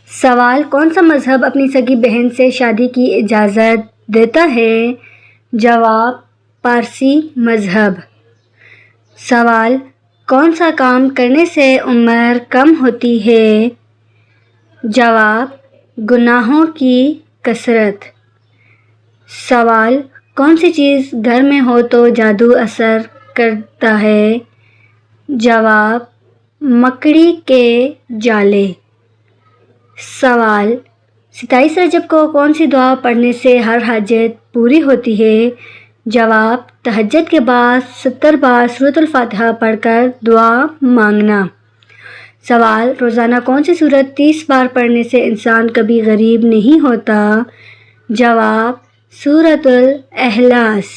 سوال: کون سا مذہب اپنی سگی بہن سے شادی کی اجازت دیتا ہے؟ جواب: پارسی مذہب۔ سوال: کون سا کام کرنے سے عمر کم ہوتی ہے؟ جواب: گناہوں کی کثرت۔ سوال: کون سی چیز گھر میں ہو تو جادو اثر کرتا ہے؟ جواب: مکڑی کے جالے۔ سوال: 27 رجب کو کون سی دعا پڑھنے سے ہر حاجت پوری ہوتی ہے؟ جواب: تہجد کے بعد 70 بار سورۃ الفاتحہ پڑھ کر دعا مانگنا۔ سوال: روزانہ کون سی سورت 30 بار پڑھنے سے انسان کبھی غریب نہیں ہوتا؟ جواب: سورۃ الاخلاص۔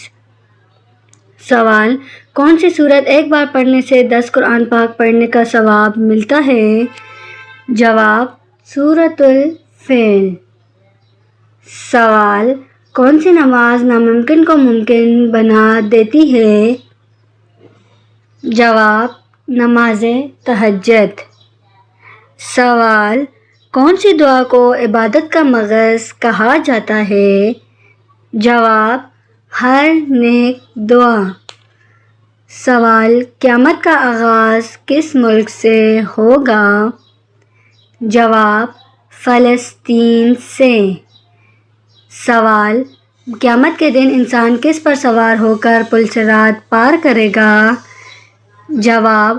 سوال: کون سی سورت ایک بار پڑھنے سے 10 قرآن پاک پڑھنے کا ثواب ملتا ہے؟ جواب: سورۃ الفیل۔ سوال: کون سی نماز ناممکن کو ممکن بنا دیتی ہے؟ جواب: نماز تہجد۔ سوال: کون سی دعا کو عبادت کا مغز کہا جاتا ہے؟ جواب: ہر نیک دعا۔ سوال: قیامت کا آغاز کس ملک سے ہوگا؟ جواب: فلسطین سے۔ سوال: قیامت کے دن انسان کس پر سوار ہو کر پل صراط پار کرے گا؟ جواب: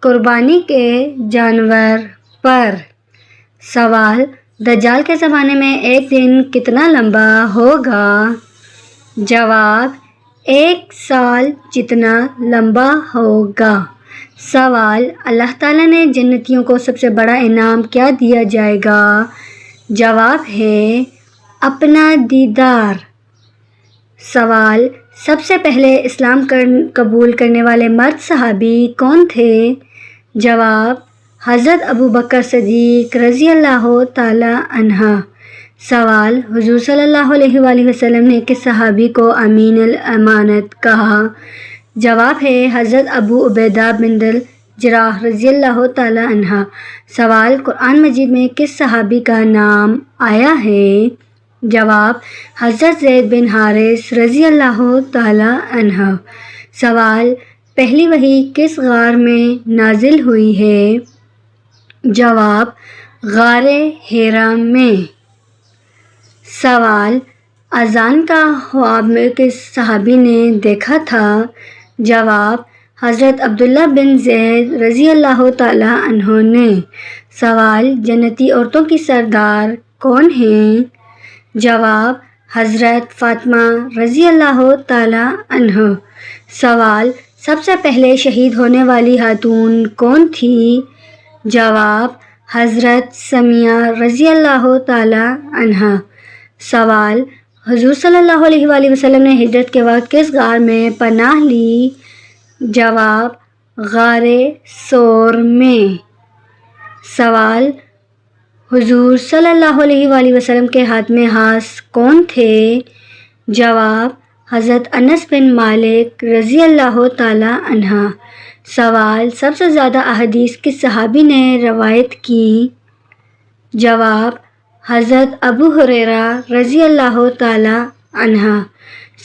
قربانی کے جانور پر۔ سوال: دجال کے زمانے میں ایک دن کتنا لمبا ہوگا؟ جواب: 1 سال جتنا لمبا ہوگا۔ سوال: اللہ تعالیٰ نے جنتیوں کو سب سے بڑا انعام کیا دیا جائے گا؟ جواب ہے اپنا دیدار۔ سوال: سب سے پہلے اسلام قبول کرنے والے مرد صحابی کون تھے؟ جواب: حضرت ابوبکر صدیق رضی اللہ تعالی عنہ۔ سوال: حضور صلی اللہ علیہ وآلہ وسلم نے کس صحابی کو امین الامانت کہا؟ جواب ہے حضرت ابو عبیدہ بن الجراح رضی اللہ تعالی عنہ۔ سوال: قرآن مجید میں کس صحابی کا نام آیا ہے؟ جواب: حضرت زید بن حارث رضی اللہ تعالی عنہ۔ سوال: پہلی وحی کس غار میں نازل ہوئی ہے؟ جواب: غار حرا میں۔ سوال: اذان کا خواب میں کس صحابی نے دیکھا تھا؟ جواب: حضرت عبداللہ بن زید رضی اللہ تعالی عنہ نے۔ سوال: جنتی عورتوں کی سردار کون ہیں؟ جواب: حضرت فاطمہ رضی اللہ تعالی عنہ۔ سوال: سب سے پہلے شہید ہونے والی خاتون کون تھی؟ جواب: حضرت سمیہ رضی اللہ تعالی عنہا۔ سوال: حضور صلی اللہ علیہ وآلہ وسلم نے ہجرت کے وقت کس غار میں پناہ لی؟ جواب: غار ثور میں۔ سوال: حضور صلی اللہ علیہ وآلہ وسلم کے حاتم خاص کون تھے؟ جواب: حضرت انس بن مالک رضی اللہ تعالی عنہ۔ سوال: سب سے زیادہ احادیث کس صحابی نے روایت کی؟ جواب: حضرت ابو ہریرہ رضی اللہ تعالی عنہ۔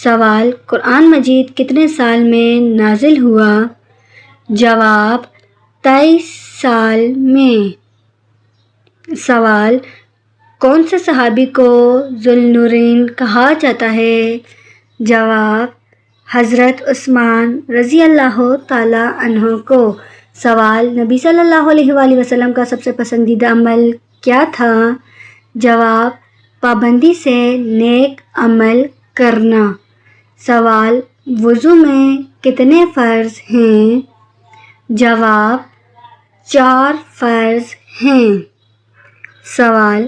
سوال: قرآن مجید کتنے سال میں نازل ہوا؟ جواب: 23 سال میں۔ سوال: کون سے صحابی کو ذو النورین کہا جاتا ہے؟ جواب: حضرت عثمان رضی اللہ تعالی عنہ کو۔ سوال: نبی صلی اللہ علیہ وآلہ وسلم کا سب سے پسندیدہ عمل کیا تھا؟ جواب: پابندی سے نیک عمل کرنا۔ سوال: وضو میں کتنے فرض ہیں؟ جواب: 4 فرض ہیں۔ سوال: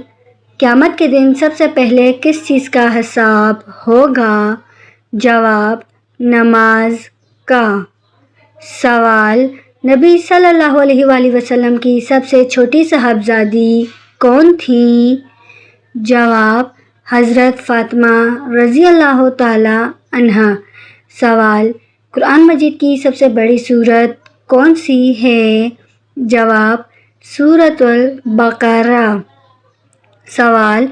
قیامت کے دن سب سے پہلے کس چیز کا حساب ہوگا؟ جواب: نماز کا۔ سوال: نبی صلی اللہ علیہ وآلہ وسلم کی سب سے چھوٹی صاحبزادی کون تھیں؟ جواب: حضرت فاطمہ رضی اللہ تعالی عنہا۔ سوال: قرآن مجید کی سب سے بڑی سورت کون سی ہے؟ جواب: سورۃ البقرہ۔ سوال،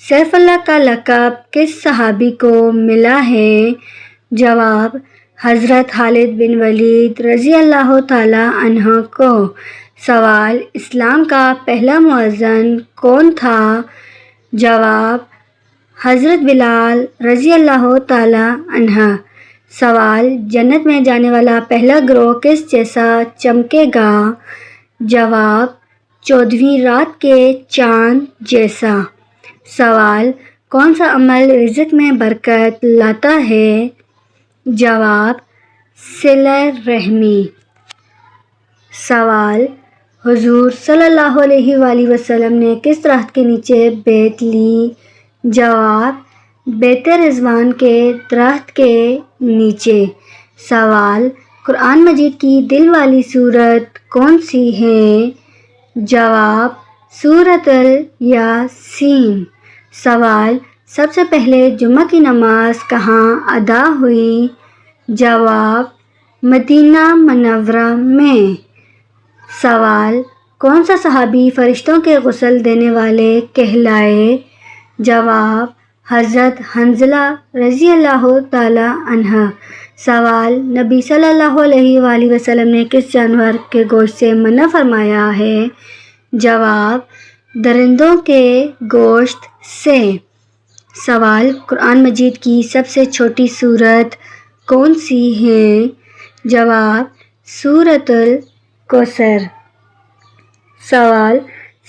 سیف اللہ کا لقب کس صحابی کو ملا ہے؟ جواب، حضرت خالد بن ولید رضی اللہ تعالی عنہ کو۔ سوال، اسلام کا پہلا مؤذن کون تھا؟ جواب، حضرت بلال رضی اللہ تعالی عنہ۔ سوال، جنت میں جانے والا پہلا گروہ کس جیسا چمکے گا؟ جواب، 14ویں رات کے چاند جیسا۔ سوال، کون سا عمل رزق میں برکت لاتا ہے؟ جواب، صلہ رحمی۔ سوال، حضور صلی اللہ علیہ وآلہ وسلم نے کس درخت کے نیچے بیعت لی؟ جواب، بیت رضوان کے درخت کے نیچے۔ سوال، قرآن مجید کی دل والی سورت کون سی ہے؟ جواب، سورۃ الیاسین۔ سوال، سب سے پہلے جمعہ کی نماز کہاں ادا ہوئی؟ جواب، مدینہ منورہ میں۔ سوال، کون سا صحابی فرشتوں کے غسل دینے والے کہلائے؟ جواب، حضرت حنظلہ رضی اللہ تعالی عنہ۔ سوال، نبی صلی اللہ علیہ وآلہ وسلم نے کس جانور کے گوشت سے منع فرمایا ہے؟ جواب، درندوں کے گوشت سے۔ سوال، قرآن مجید کی سب سے چھوٹی سورت کون سی ہے؟ جواب، سورۃ الکوثر۔ سوال،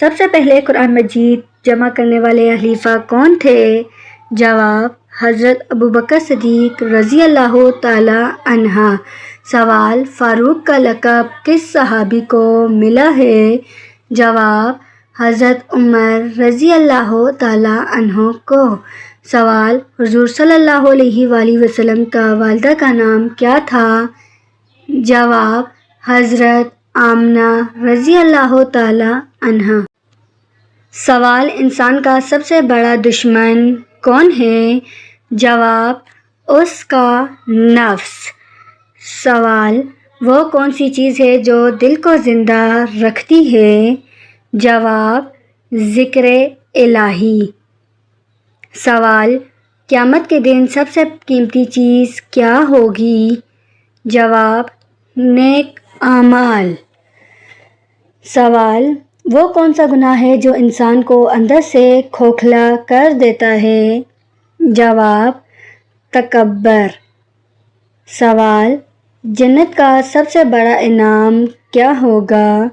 سب سے پہلے قرآن مجید جمع کرنے والے خلیفہ کون تھے؟ جواب، حضرت ابوبکر صدیق رضی اللہ تعالی عنہ۔ سوال، فاروق کا لقب کس صحابی کو ملا ہے؟ جواب، حضرت عمر رضی اللہ تعالی عنہ کو۔ سوال، حضور صلی اللہ علیہ وآلہ وسلم کا والدہ کا نام کیا تھا؟ جواب، حضرت آمنہ رضی اللہ تعالی عنہ۔ سوال، انسان کا سب سے بڑا دشمن کون ہے؟ جواب، اس کا نفس۔ سوال، وہ کون سی چیز ہے جو دل کو زندہ رکھتی ہے؟ جواب، ذکر الہی۔ سوال، قیامت کے دن سب سے قیمتی چیز کیا ہوگی؟ جواب، نیک اعمال۔ سوال، وہ کون سا گناہ ہے جو انسان کو اندر سے کھوکھلا کر دیتا ہے؟ جواب، تکبر۔ سوال، جنت کا سب سے بڑا انعام کیا ہوگا؟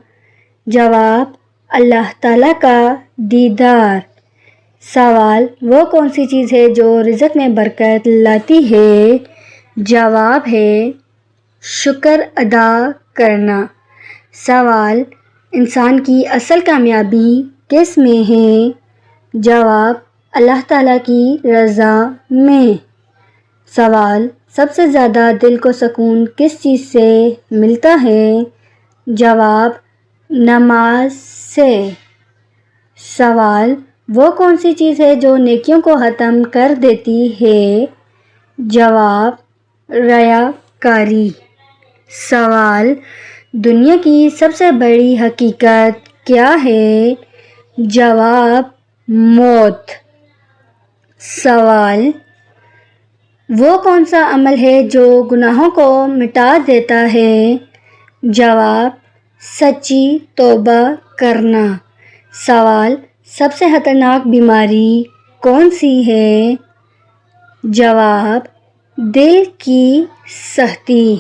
جواب، اللہ تعالیٰ کا دیدار۔ سوال، وہ کون سی چیز ہے جو رزق میں برکت لاتی ہے؟ جواب ہے شکر ادا کرنا۔ سوال، انسان کی اصل کامیابی کس میں ہے؟ جواب، اللہ تعالیٰ کی رضا میں۔ سوال، سب سے زیادہ دل کو سکون کس چیز سے ملتا ہے؟ جواب، نماز سے۔ سوال، وہ کون سی چیز ہے جو نیکیوں کو ختم کر دیتی ہے؟ جواب، ریاکاری۔ سوال، دنیا کی سب سے بڑی حقیقت کیا ہے؟ جواب، موت۔ سوال، وہ کون سا عمل ہے جو گناہوں کو مٹا دیتا ہے؟ جواب، سچی توبہ کرنا۔ سوال، سب سے خطرناک بیماری کون سی ہے؟ جواب، دل کی سستی۔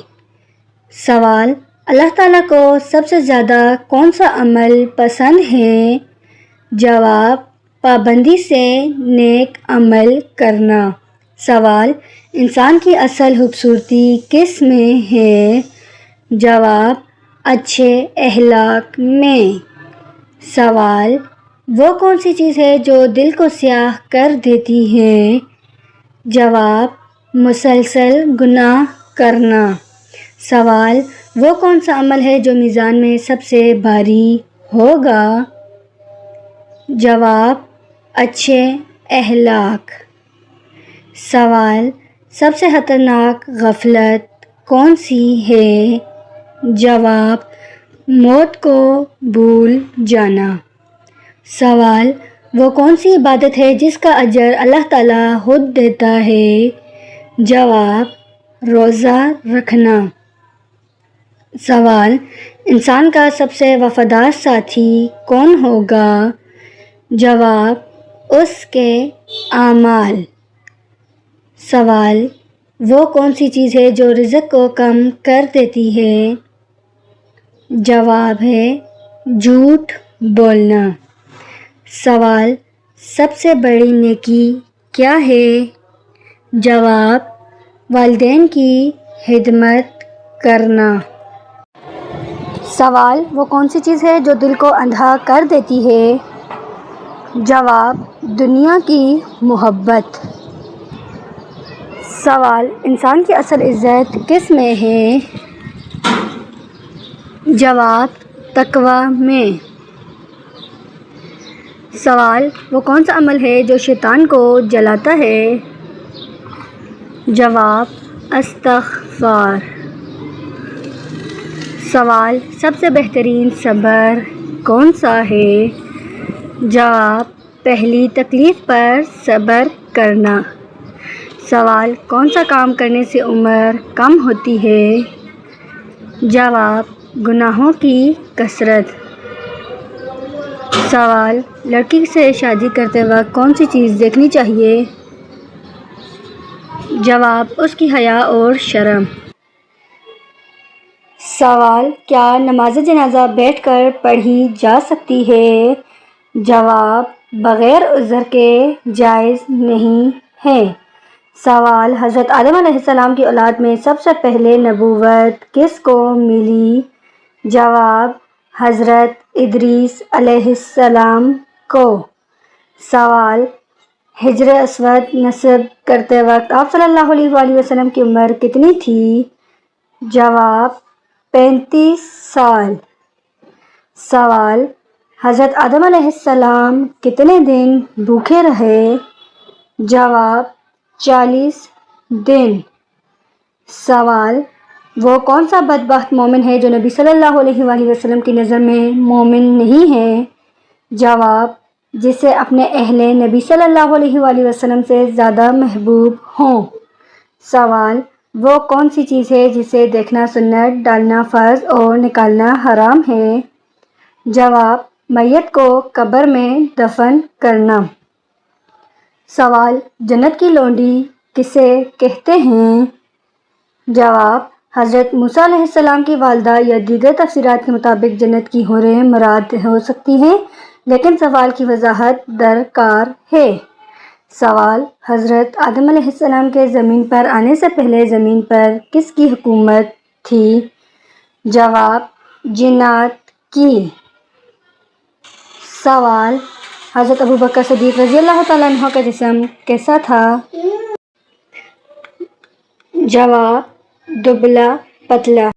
سوال، اللہ تعالیٰ کو سب سے زیادہ کون سا عمل پسند ہے؟ جواب، پابندی سے نیک عمل کرنا۔ سوال، انسان کی اصل خوبصورتی کس میں ہے؟ جواب، اچھے اخلاق میں۔ سوال، وہ کون سی چیز ہے جو دل کو سیاہ کر دیتی ہے؟ جواب، مسلسل گناہ کرنا۔ سوال، وہ کون سا عمل ہے جو میزان میں سب سے بھاری ہوگا؟ جواب، اچھے اخلاق۔ سوال، سب سے خطرناک غفلت کون سی ہے؟ جواب، موت کو بھول جانا۔ سوال، وہ کون سی عبادت ہے جس کا اجر اللہ تعالیٰ خود دیتا ہے؟ جواب: روزہ رکھنا۔ سوال: انسان کا سب سے وفادار ساتھی کون ہوگا؟ جواب: اس کے اعمال۔ سوال: وہ کون سی چیز ہے جو رزق کو کم کر دیتی ہے؟ جواب ہے جھوٹ بولنا۔ سوال: سب سے بڑی نیکی کیا ہے؟ جواب: والدین کی خدمت کرنا۔ سوال: وہ کون سی چیز ہے جو دل کو اندھا کر دیتی ہے؟ جواب: دنیا کی محبت۔ سوال: انسان کی اصل عزت کس میں ہے؟ جواب: تقوی میں۔ سوال: وہ کون سا عمل ہے جو شیطان کو جلاتا ہے؟ جواب: استغفار۔ سوال: سب سے بہترین صبر کون سا ہے؟ جواب: پہلی تکلیف پر صبر کرنا۔ سوال: کون سا کام کرنے سے عمر کم ہوتی ہے؟ جواب: گناہوں کی کثرت۔ سوال: لڑکی سے شادی کرتے وقت کون سی چیز دیکھنی چاہیے؟ جواب: اس کی حیا اور شرم۔ سوال: کیا نماز جنازہ بیٹھ کر پڑھی جا سکتی ہے؟ جواب: بغیر عذر کے جائز نہیں ہے۔ سوال: حضرت آدم علیہ السلام کی اولاد میں سب سے پہلے نبوت کس کو ملی؟ جواب: حضرت ادریس علیہ السلام کو۔ سوال: حجر اسود نصب کرتے وقت آپ صلی اللہ علیہ وآلہ وسلم کی عمر کتنی تھی؟ جواب: 35 سال۔ سوال: حضرت آدم علیہ السلام کتنے دن بھوکے رہے؟ جواب: 40 دن۔ سوال: وہ کون سا بدبخت مومن ہے جو نبی صلی اللہ علیہ وآلہ وسلم کی نظر میں مومن نہیں ہے؟ جواب: جسے اپنے اہل نبی صلی اللہ علیہ وآلہ وسلم سے زیادہ محبوب ہوں۔ سوال: وہ کون سی چیز ہے جسے دیکھنا سنت، ڈالنا فرض اور نکالنا حرام ہے؟ جواب: میت کو قبر میں دفن کرنا۔ سوال: جنت کی لونڈی کسے کہتے ہیں؟ جواب: حضرت موسیٰ علیہ السلام کی والدہ یا دیگر تفسیرات کے مطابق جنت کی حوریں مراد ہو سکتی ہیں، لیکن سوال کی وضاحت درکار ہے۔ سوال: حضرت آدم علیہ السلام کے زمین پر آنے سے پہلے زمین پر کس کی حکومت تھی؟ جواب: جنات کی۔ سوال: حضرت ابوبکر صدیق رضی اللہ تعالیٰ عنہ کا جسم کیسا تھا؟ جواب: دبلا پتلا۔